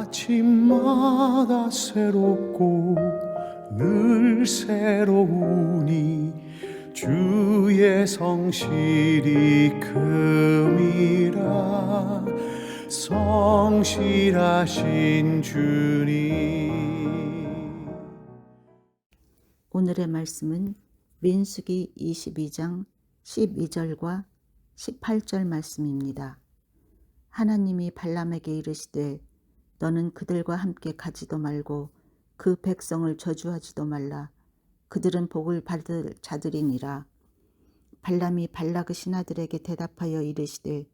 아침마다 새롭고 늘 새로우니 주의 성실이 큼이라. 성실하신 주님. 오늘의 말씀은 민수기 22장 12절과 18절 말씀입니다. 하나님이 발람에게 이르시되 너는 그들과 함께 가지도 말고 그 백성을 저주하지도 말라. 그들은 복을 받을 자들이니라. 발람이 발락의 신하들에게 대답하여 이르시되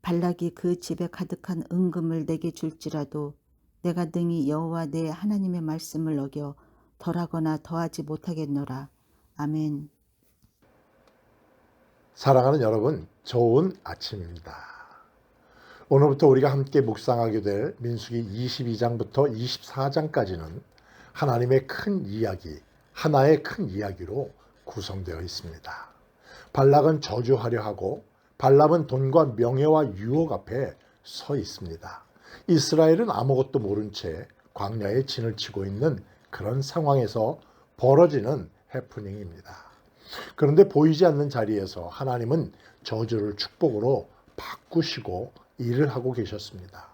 발락이 그 집에 가득한 은금을 내게 줄지라도 내가 능히 여호와 내 하나님의 말씀을 어겨 덜하거나 더하지 못하겠노라. 아멘. 사랑하는 여러분, 좋은 아침입니다. 오늘부터 우리가 함께 묵상하게 될 민수기 22장부터 24장까지는 하나님의 큰 이야기, 하나의 큰 이야기로 구성되어 있습니다. 발락은 저주하려 하고 발람은 돈과 명예와 유혹 앞에 서 있습니다. 이스라엘은 아무것도 모른 채 광야에 진을 치고 있는 그런 상황에서 벌어지는 해프닝입니다. 그런데 보이지 않는 자리에서 하나님은 저주를 축복으로 바꾸시고 일을 하고 계셨습니다.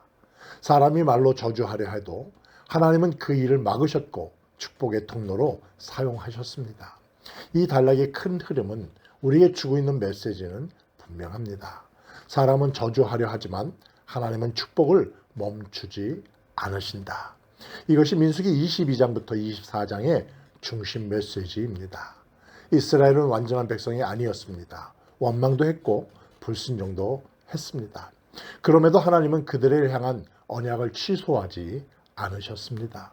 사람이 말로 저주하려 해도 하나님은 그 일을 막으셨고 축복의 통로로 사용하셨습니다. 이 단락의 큰 흐름은 우리에게 주고 있는 메시지는 분명합니다. 사람은 저주하려 하지만 하나님은 축복을 멈추지 않으신다. 이것이 민수기 22장부터 24장의 중심 메시지입니다. 이스라엘은 완전한 백성이 아니었습니다. 원망도 했고 불순종도 했습니다. 그럼에도 하나님은 그들을 향한 언약을 취소하지 않으셨습니다.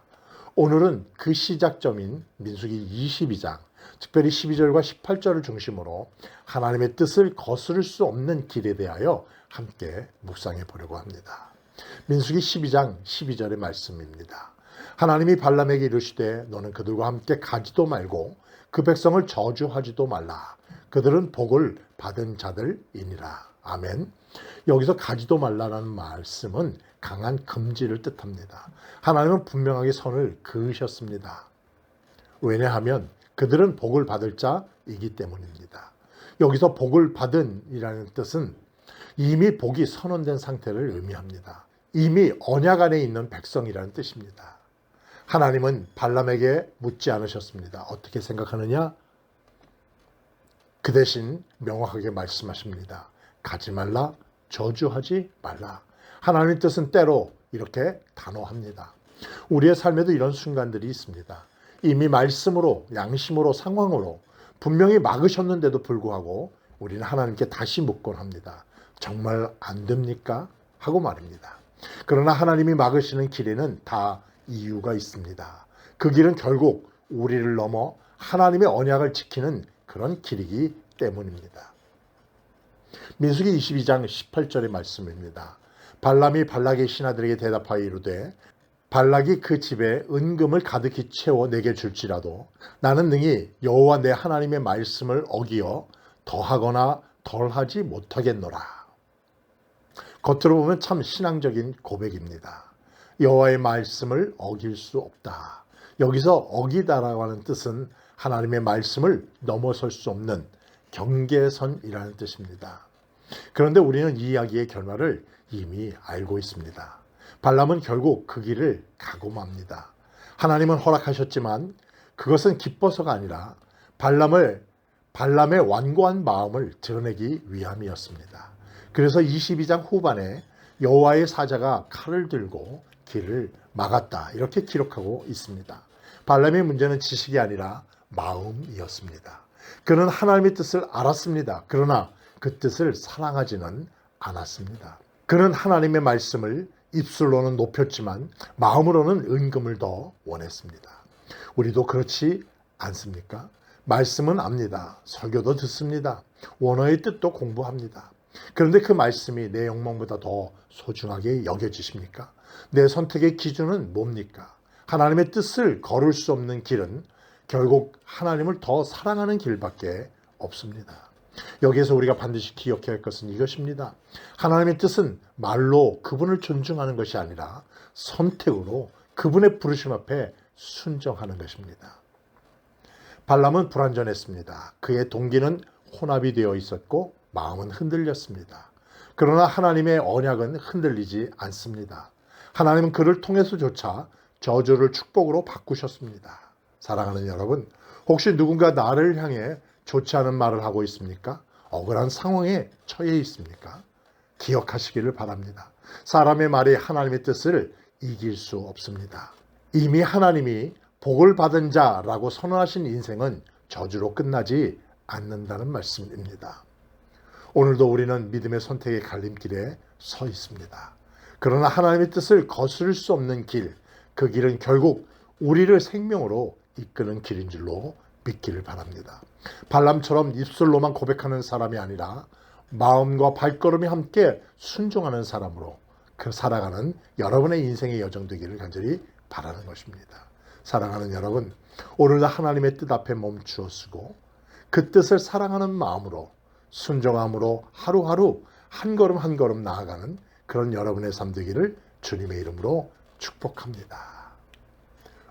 오늘은 그 시작점인 민수기 22장, 특별히 12절과 18절을 중심으로 하나님의 뜻을 거스를 수 없는 길에 대하여 함께 묵상해 보려고 합니다. 민수기 12장 12절의 말씀입니다. 하나님이 발람에게 이르시되 너는 그들과 함께 가지도 말고 그 백성을 저주하지도 말라. 그들은 복을 받은 자들이니라. 아멘. 여기서 가지도 말라라는 말씀은 강한 금지를 뜻합니다. 하나님은 분명하게 선을 그으셨습니다. 왜냐하면 그들은 복을 받을 자이기 때문입니다. 여기서 복을 받은 이라는 뜻은 이미 복이 선언된 상태를 의미합니다. 이미 언약 안에 있는 백성이라는 뜻입니다. 하나님은 발람에게 묻지 않으셨습니다. 어떻게 생각하느냐? 그 대신 명확하게 말씀하십니다. 가지 말라, 저주하지 말라. 하나님의 뜻은 때로 이렇게 단호합니다. 우리의 삶에도 이런 순간들이 있습니다. 이미 말씀으로, 양심으로, 상황으로 분명히 막으셨는데도 불구하고 우리는 하나님께 다시 묻곤 합니다. 정말 안 됩니까? 하고 말입니다. 그러나 하나님이 막으시는 길에는 다 이유가 있습니다. 그 길은 결국 우리를 넘어 하나님의 언약을 지키는 그런 길이기 때문입니다. 민수기 22장 18절의 말씀입니다. 발람이 발락의 신하들에게 대답하여 이르되 발락이 그 집에 은금을 가득히 채워 내게 줄지라도 나는 능히 여호와 내 하나님의 말씀을 어기어 더하거나 덜하지 못하겠노라. 겉으로 보면 참 신앙적인 고백입니다. 여호와의 말씀을 어길 수 없다. 여기서 어기다라고 하는 뜻은 하나님의 말씀을 넘어설 수 없는 경계선이라는 뜻입니다. 그런데 우리는 이 이야기의 결말을 이미 알고 있습니다. 발람은 결국 그 길을 가고 맙니다. 하나님은 허락하셨지만 그것은 기뻐서가 아니라 발람의 완고한 마음을 드러내기 위함이었습니다. 그래서 22장 후반에 여호와의 사자가 칼을 들고 길을 막았다. 이렇게 기록하고 있습니다. 발람의 문제는 지식이 아니라 마음이었습니다. 그는 하나님의 뜻을 알았습니다. 그러나 그 뜻을 사랑하지는 않았습니다. 그는 하나님의 말씀을 입술로는 높였지만 마음으로는 은금을 더 원했습니다. 우리도 그렇지 않습니까? 말씀은 압니다. 설교도 듣습니다. 원어의 뜻도 공부합니다. 그런데 그 말씀이 내 욕망보다 더 소중하게 여겨지십니까? 내 선택의 기준은 뭡니까? 하나님의 뜻을 걸을 수 없는 길은 결국 하나님을 더 사랑하는 길밖에 없습니다. 여기에서 우리가 반드시 기억해야 할 것은 이것입니다. 하나님의 뜻은 말로 그분을 존중하는 것이 아니라 선택으로 그분의 부르심 앞에 순종하는 것입니다. 발람은 불완전했습니다. 그의 동기는 혼합이 되어 있었고 마음은 흔들렸습니다. 그러나 하나님의 언약은 흔들리지 않습니다. 하나님은 그를 통해서조차 저주를 축복으로 바꾸셨습니다. 사랑하는 여러분, 혹시 누군가 나를 향해 좋지 않은 말을 하고 있습니까? 억울한 상황에 처해 있습니까? 기억하시기를 바랍니다. 사람의 말이 하나님의 뜻을 이길 수 없습니다. 이미 하나님이 복을 받은 자라고 선언하신 인생은 저주로 끝나지 않는다는 말씀입니다. 오늘도 우리는 믿음의 선택의 갈림길에 서 있습니다. 그러나 하나님의 뜻을 거스를 수 없는 길, 그 길은 결국 우리를 생명으로 이끄는 길인 줄로 믿기를 바랍니다. 발람처럼 입술로만 고백하는 사람이 아니라 마음과 발걸음이 함께 순종하는 사람으로 그 살아가는 여러분의 인생의 여정 되기를 간절히 바라는 것입니다. 사랑하는 여러분, 오늘도 하나님의 뜻 앞에 멈추어 서고 그 뜻을 사랑하는 마음으로 순종함으로 하루하루 한 걸음 한 걸음 나아가는 그런 여러분의 삶 되기를 주님의 이름으로 축복합니다.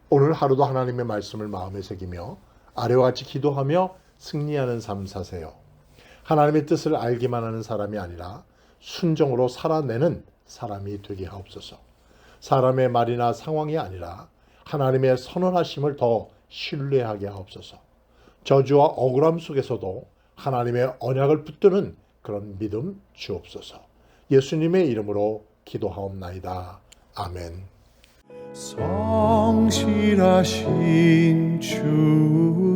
오늘 하루도 하나님의 말씀을 마음에 새기며 아래와 같이 기도하며 승리하는 삶 사세요. 하나님의 뜻을 알기만 하는 사람이 아니라 순종으로 살아내는 사람이 되게 하옵소서. 사람의 말이나 상황이 아니라 하나님의 선언하심을 더 신뢰하게 하옵소서. 저주와 억울함 속에서도 하나님의 언약을 붙드는 그런 믿음 주옵소서. 예수님의 이름으로 기도하옵나이다. 아멘. 성실하신 주